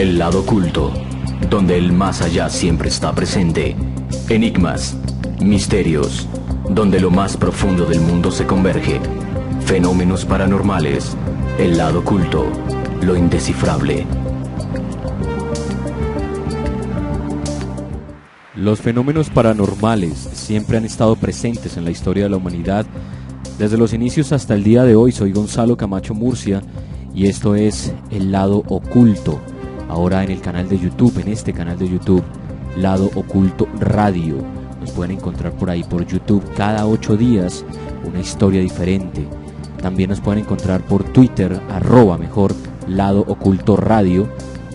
El lado oculto, donde el más allá siempre está presente. Enigmas, misterios, donde lo más profundo del mundo se converge. Fenómenos paranormales, el lado oculto, lo indescifrable. Los fenómenos paranormales siempre han estado presentes en la historia de la humanidad, desde los inicios hasta el día de hoy. Soy Gonzalo Camacho Murcia y esto es El Lado Oculto, ahora en el canal de YouTube, en este canal de YouTube, Lado Oculto Radio. Nos pueden encontrar por ahí por YouTube cada 8 días, una historia diferente. También nos pueden encontrar por Twitter, @mejor, Lado Oculto Radio,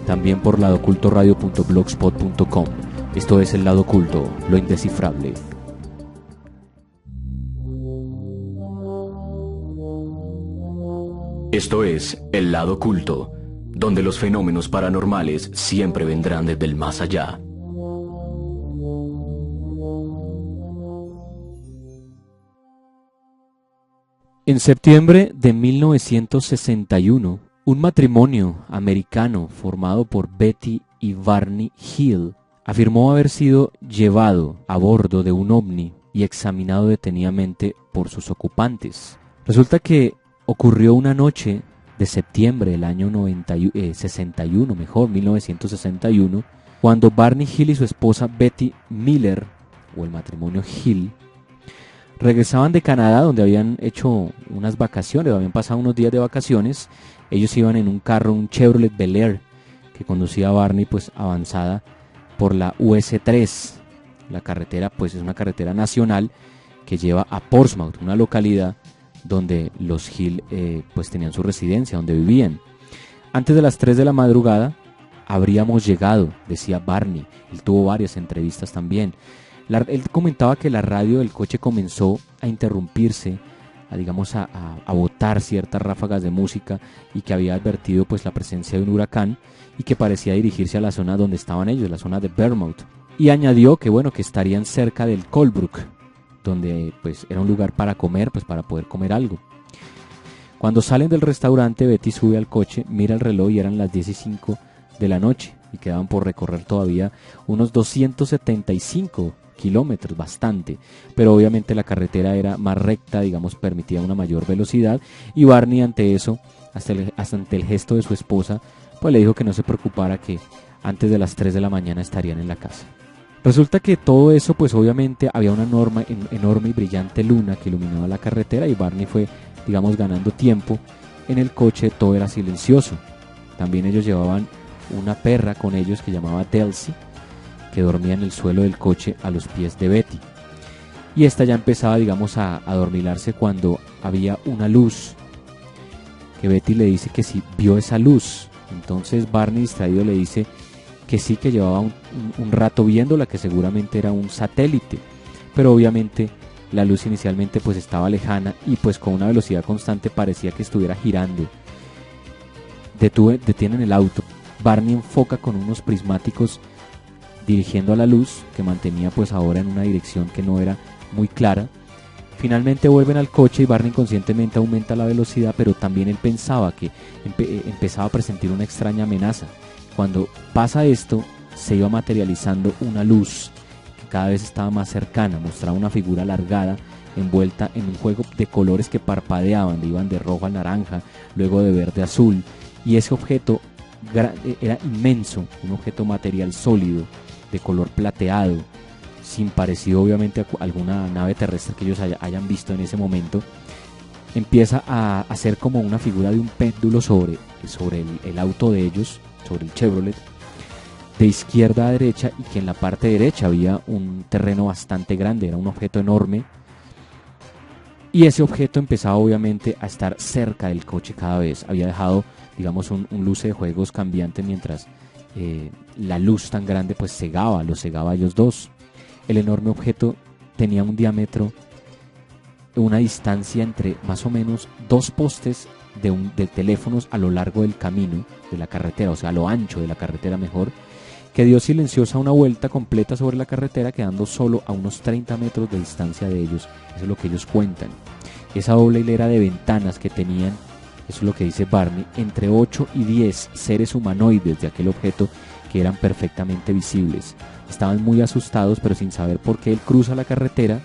también por ladoocultoradio.blogspot.com. Esto es El Lado Oculto, lo indescifrable. Esto es El Lado Oculto, donde los fenómenos paranormales siempre vendrán desde el más allá. En septiembre de 1961, un matrimonio americano formado por Betty y Barney Hill afirmó haber sido llevado a bordo de un ovni y examinado detenidamente por sus ocupantes. Resulta que ocurrió una noche de septiembre del año 1961, cuando Barney Hill y su esposa Betty Miller, o el matrimonio Hill, regresaban de Canadá, donde habían hecho unas vacaciones, habían pasado unos días de vacaciones. Ellos iban en un carro, un Chevrolet Bel Air, que conducía a Barney, pues avanzada por la US 3. La carretera pues es una carretera nacional que lleva a Portsmouth, una localidad donde los Hill pues tenían su residencia, donde vivían. Antes de las 3 de la madrugada habríamos llegado, decía Barney. Él tuvo varias entrevistas también. Él comentaba que la radio del coche comenzó a interrumpirse, a botar ciertas ráfagas de música, y que había advertido pues la presencia de un huracán y que parecía dirigirse a la zona donde estaban ellos, la zona de Vermouth. Y añadió que que estarían cerca del Colebrook, donde pues era un lugar para comer, pues para poder comer algo. Cuando salen del restaurante, Betty sube al coche, mira el reloj y eran las 10:05 de la noche y quedaban por recorrer todavía unos 275 kilómetros, bastante, pero obviamente la carretera era más recta, permitía una mayor velocidad, y Barney ante eso, hasta ante el gesto de su esposa, pues le dijo que no se preocupara, que antes de las 3 de la mañana estarían en la casa. Resulta que todo eso, pues obviamente había una enorme y brillante luna que iluminaba la carretera, y Barney fue, ganando tiempo en el coche. Todo era silencioso. También ellos llevaban una perra con ellos que llamaba Delcy, que dormía en el suelo del coche a los pies de Betty. Y esta ya empezaba, a adormilarse cuando había una luz, que Betty le dice que sí vio esa luz. Entonces Barney, distraído, le dice que sí, que llevaba un rato viéndola, que seguramente era un satélite, pero obviamente la luz inicialmente pues estaba lejana y pues con una velocidad constante parecía que estuviera girando. Detienen el auto. Barney enfoca con unos prismáticos dirigiendo a la luz, que mantenía pues ahora en una dirección que no era muy clara. Finalmente vuelven al coche y Barney inconscientemente aumenta la velocidad, pero también él pensaba que empezaba a presentir una extraña amenaza. Cuando pasa esto, se iba materializando una luz que cada vez estaba más cercana, mostraba una figura alargada envuelta en un juego de colores que parpadeaban, iban de rojo a naranja, luego de verde a azul, y ese objeto era inmenso, un objeto material sólido, de color plateado, sin parecido obviamente a alguna nave terrestre que ellos hayan visto en ese momento. Empieza a hacer como una figura de un péndulo sobre el auto de ellos, sobre el Chevrolet, de izquierda a derecha, y que en la parte derecha había un terreno bastante grande, era un objeto enorme, y ese objeto empezaba obviamente a estar cerca del coche cada vez. Había dejado un luce de juegos cambiante, mientras la luz tan grande pues los cegaba a ellos dos. El enorme objeto tenía un diámetro, una distancia entre más o menos 2 postes de teléfonos a lo largo del camino de la carretera, o sea, a lo ancho de la carretera mejor, que dio silenciosa una vuelta completa sobre la carretera, quedando solo a unos 30 metros de distancia de ellos. Eso es lo que ellos cuentan. Esa doble hilera de ventanas que tenían eso es lo que dice Barney, entre 8 y 10 seres humanoides de aquel objeto que eran perfectamente visibles. Estaban muy asustados, pero sin saber por qué. Él cruza la carretera,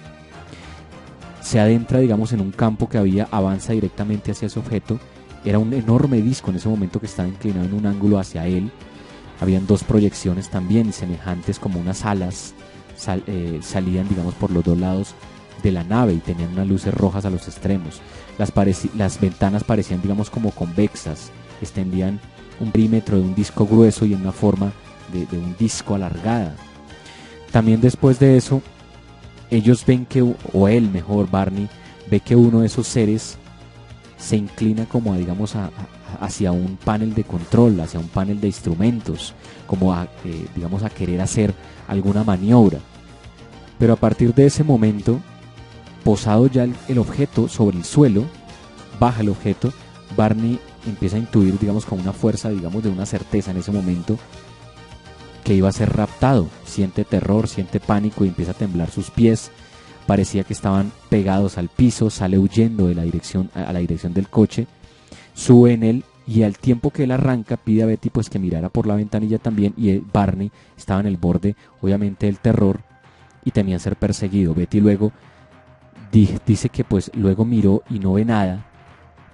se adentra, digamos, en un campo que había, avanza directamente hacia ese objeto. Era un enorme disco en ese momento que estaba inclinado en un ángulo hacia él. Habían dos proyecciones también semejantes, como unas alas, salían, digamos, por los dos lados de la nave y tenían unas luces rojas a los extremos. Las ventanas parecían, digamos, como convexas, extendían un perímetro de un disco grueso y en una forma de un disco alargada. También después de eso, ellos ven que, o él mejor, Barney, ve que uno de esos seres se inclina como, digamos, hacia un panel de control, hacia un panel de instrumentos, como digamos, a querer hacer alguna maniobra. Pero a partir de ese momento, posado ya el objeto sobre el suelo, baja el objeto, Barney empieza a intuir, digamos, con una fuerza, digamos, de una certeza en ese momento, que iba a ser raptado. Siente terror, siente pánico y empieza a temblar sus pies. Parecía que estaban pegados al piso, sale huyendo de la dirección, a la dirección del coche, sube en él y al tiempo que él arranca pide a Betty pues que mirara por la ventanilla también, y Barney estaba en el borde, obviamente, del terror y temía ser perseguido. Betty luego dice que pues luego miró y no ve nada,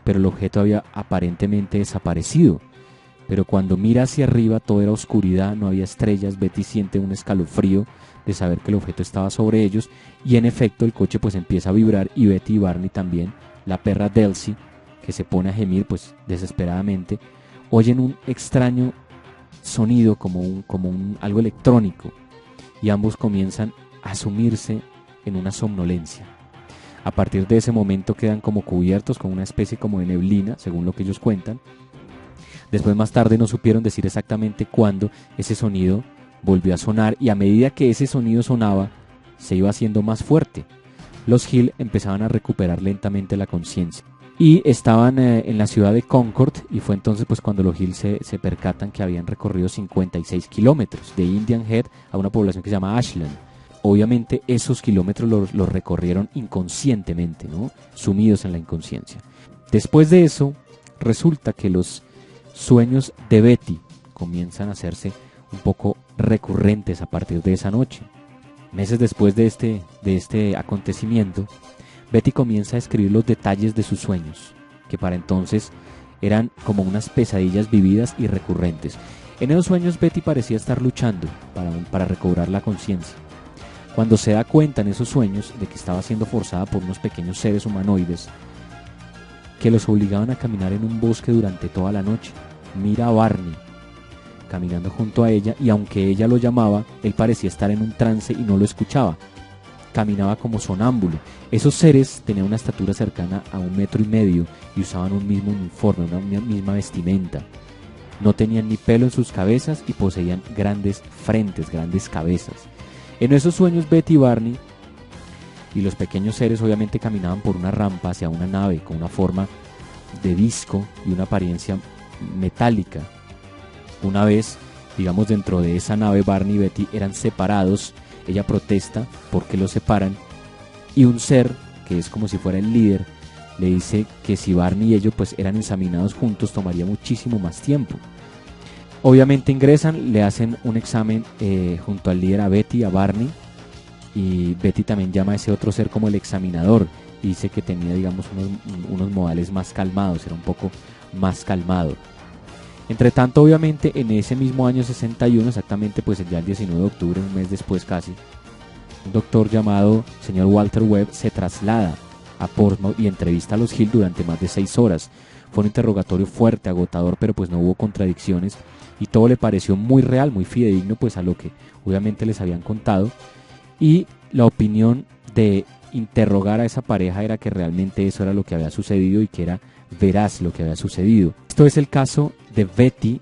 pero el objeto había aparentemente desaparecido. Pero cuando mira hacia arriba todo era oscuridad, no había estrellas. Betty siente un escalofrío de saber que el objeto estaba sobre ellos, y en efecto el coche pues empieza a vibrar, y Betty y Barney también, la perra Delcy, que se pone a gemir pues desesperadamente, oyen un extraño sonido como algo electrónico, y ambos comienzan a sumirse en una somnolencia. A partir de ese momento quedan como cubiertos con una especie como de neblina, según lo que ellos cuentan. Después, más tarde, no supieron decir exactamente cuándo ese sonido volvió a sonar, y a medida que ese sonido sonaba, se iba haciendo más fuerte. Los Hill empezaban a recuperar lentamente la conciencia y estaban en la ciudad de Concord, y fue entonces pues cuando los Hill se percatan que habían recorrido 56 kilómetros de Indian Head a una población que se llama Ashland. Obviamente esos kilómetros los recorrieron inconscientemente, ¿no? Sumidos en la inconsciencia. Después de eso, resulta que los sueños de Betty comienzan a hacerse un poco recurrentes a partir de esa noche. Meses después de este acontecimiento, Betty comienza a escribir los detalles de sus sueños, que para entonces eran como unas pesadillas vividas y recurrentes. En esos sueños Betty parecía estar luchando para recobrar la conciencia. Cuando se da cuenta en esos sueños de que estaba siendo forzada por unos pequeños seres humanoides que los obligaban a caminar en un bosque durante toda la noche, mira a Barney caminando junto a ella, y aunque ella lo llamaba, él parecía estar en un trance y no lo escuchaba. Caminaba como sonámbulo. Esos seres tenían una estatura cercana a 1,5 metros y usaban un mismo uniforme, una misma vestimenta. No tenían ni pelo en sus cabezas y poseían grandes frentes, grandes cabezas. En esos sueños Betty y Barney y los pequeños seres obviamente caminaban por una rampa hacia una nave con una forma de disco y una apariencia metálica. Una vez, digamos, dentro de esa nave, Barney y Betty eran separados. Ella protesta porque los separan, y un ser, que es como si fuera el líder, le dice que si Barney y ellos pues eran examinados juntos tomaría muchísimo más tiempo. Obviamente ingresan, le hacen un examen junto al líder, a Betty, a Barney, y Betty también llama a ese otro ser como el examinador, y dice que tenía, digamos, unos modales más calmados, era un poco más calmado. Entre tanto, obviamente, en ese mismo año 61, exactamente pues ya el 19 de octubre, un mes después casi, un doctor llamado señor Walter Webb se traslada a Portsmouth y entrevista a los Hill durante más de 6 horas. Fue un interrogatorio fuerte, agotador, pero pues no hubo contradicciones, y todo le pareció muy real, muy fidedigno pues a lo que obviamente les habían contado, y la opinión de interrogar a esa pareja era que realmente eso era lo que había sucedido y que era veraz lo que había sucedido. Esto es el caso de Betty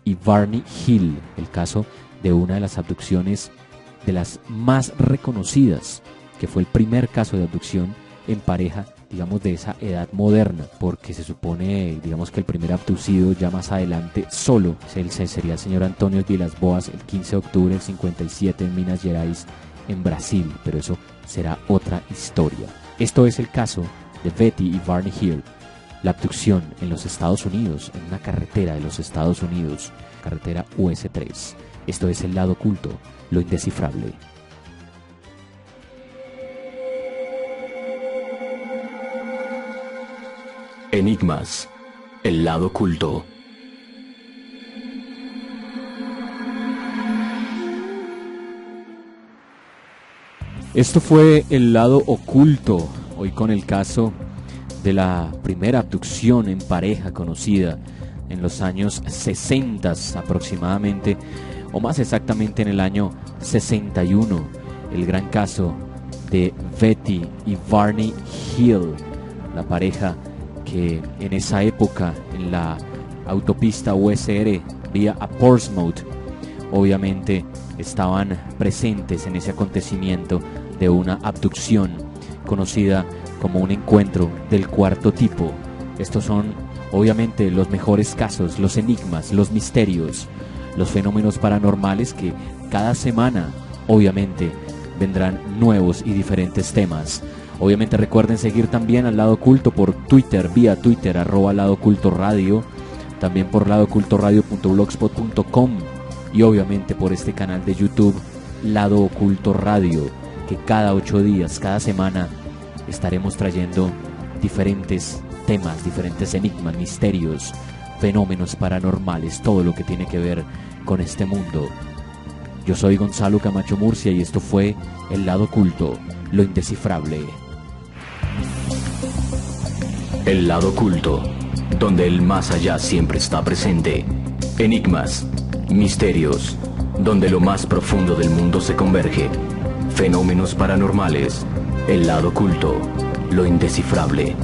y Barney Hill, el caso de una de las abducciones de las más reconocidas, que fue el primer caso de abducción en pareja, digamos, de esa edad moderna, porque se supone, digamos, que el primer abducido ya más adelante solo sería el señor Antônio Vilas-Boas el 15 de octubre del 57 en Minas Gerais, en Brasil, pero eso será otra historia. Esto es el caso de Betty y Barney Hill. la abducción en los Estados Unidos, en una carretera de los Estados Unidos, carretera US3. Esto es El Lado Oculto, lo indescifrable. Enigmas, El Lado Oculto. Esto fue El Lado Oculto, hoy con el caso de la primera abducción en pareja conocida en los años 60 aproximadamente, o más exactamente en el año 61, el gran caso de Betty y Barney Hill, la pareja que en esa época en la autopista USR vía a Portsmouth obviamente estaban presentes en ese acontecimiento de una abducción conocida como un encuentro del cuarto tipo. Estos son obviamente los mejores casos, los enigmas, los misterios, los fenómenos paranormales que cada semana obviamente vendrán nuevos y diferentes temas. Obviamente recuerden seguir también al Lado Oculto por Twitter, vía Twitter, @Lado Oculto Radio, también por ladoocultoradio.blogspot.com y obviamente por este canal de YouTube, Lado Oculto Radio, que cada 8 días, cada semana, estaremos trayendo diferentes temas, diferentes enigmas, misterios, fenómenos paranormales, todo lo que tiene que ver con este mundo. Yo soy Gonzalo Camacho Murcia y esto fue El Lado Oculto, lo indescifrable. El Lado Oculto, donde el más allá siempre está presente. Enigmas, misterios, donde lo más profundo del mundo se converge. Fenómenos paranormales. El Lado Oculto, lo indescifrable.